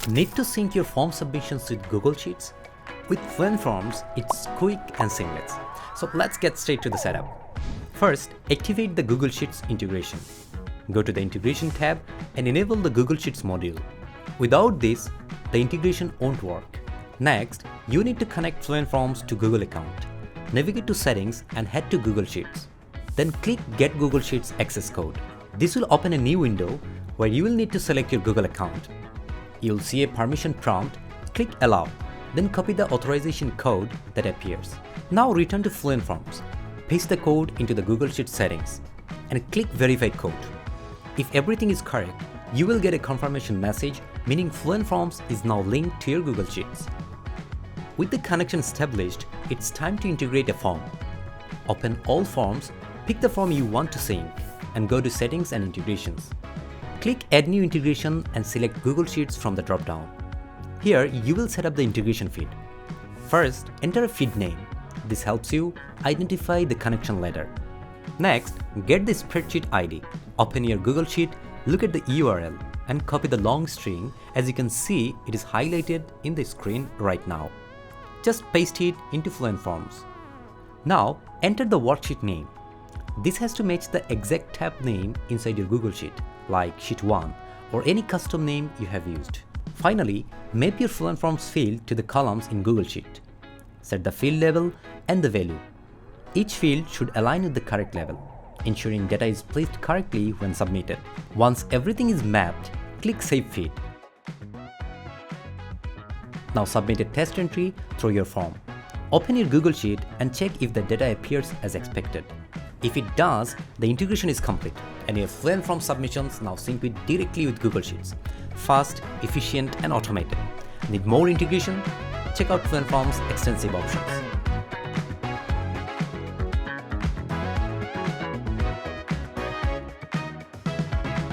Need to sync your form submissions with Google Sheets? With Fluent Forms, it's quick and seamless. So let's get straight to the setup. First, activate the Google Sheets integration. Go to the Integration tab and enable the Google Sheets module. Without this, the integration won't work. Next, you need to connect Fluent Forms to Google account. Navigate to Settings and head to Google Sheets. Then click Get Google Sheets Access Code. This will open a new window where you will need to select your Google account. You'll see a permission prompt. Click Allow. Then copy the authorization code that appears. Now return to Fluent Forms. Paste the code into the Google Sheets settings and click Verify Code. If everything is correct, you will get a confirmation message, meaning Fluent Forms is now linked to your Google Sheets. With the connection established, it's time to integrate a form. Open all forms, pick the form you want to sync, and go to Settings and Integrations. Click Add New Integration and select Google Sheets from the drop-down. Here, you will set up the integration feed. First, enter a feed name. This helps you identify the connection ladder. Next, get the spreadsheet ID. Open your Google Sheet, look at the URL, and copy the long string. As you can see, it is highlighted in the screen right now. Just paste it into Fluent Forms. Now, enter the worksheet name. This has to match the exact tab name inside your Google Sheet, like Sheet 1 or any custom name you have used. Finally, map your Fluent Forms field to the columns in Google Sheet. Set the field level and the value. Each field should align with the correct level, ensuring data is placed correctly when submitted. Once everything is mapped, click Save Feed. Now submit a test entry through your form. Open your Google Sheet and check if the data appears as expected. If it does, the integration is complete and your Fluent Forms submissions now sync directly with Google Sheets. Fast, efficient, and automated. Need more integration? Check out Fluent Forms' extensive options.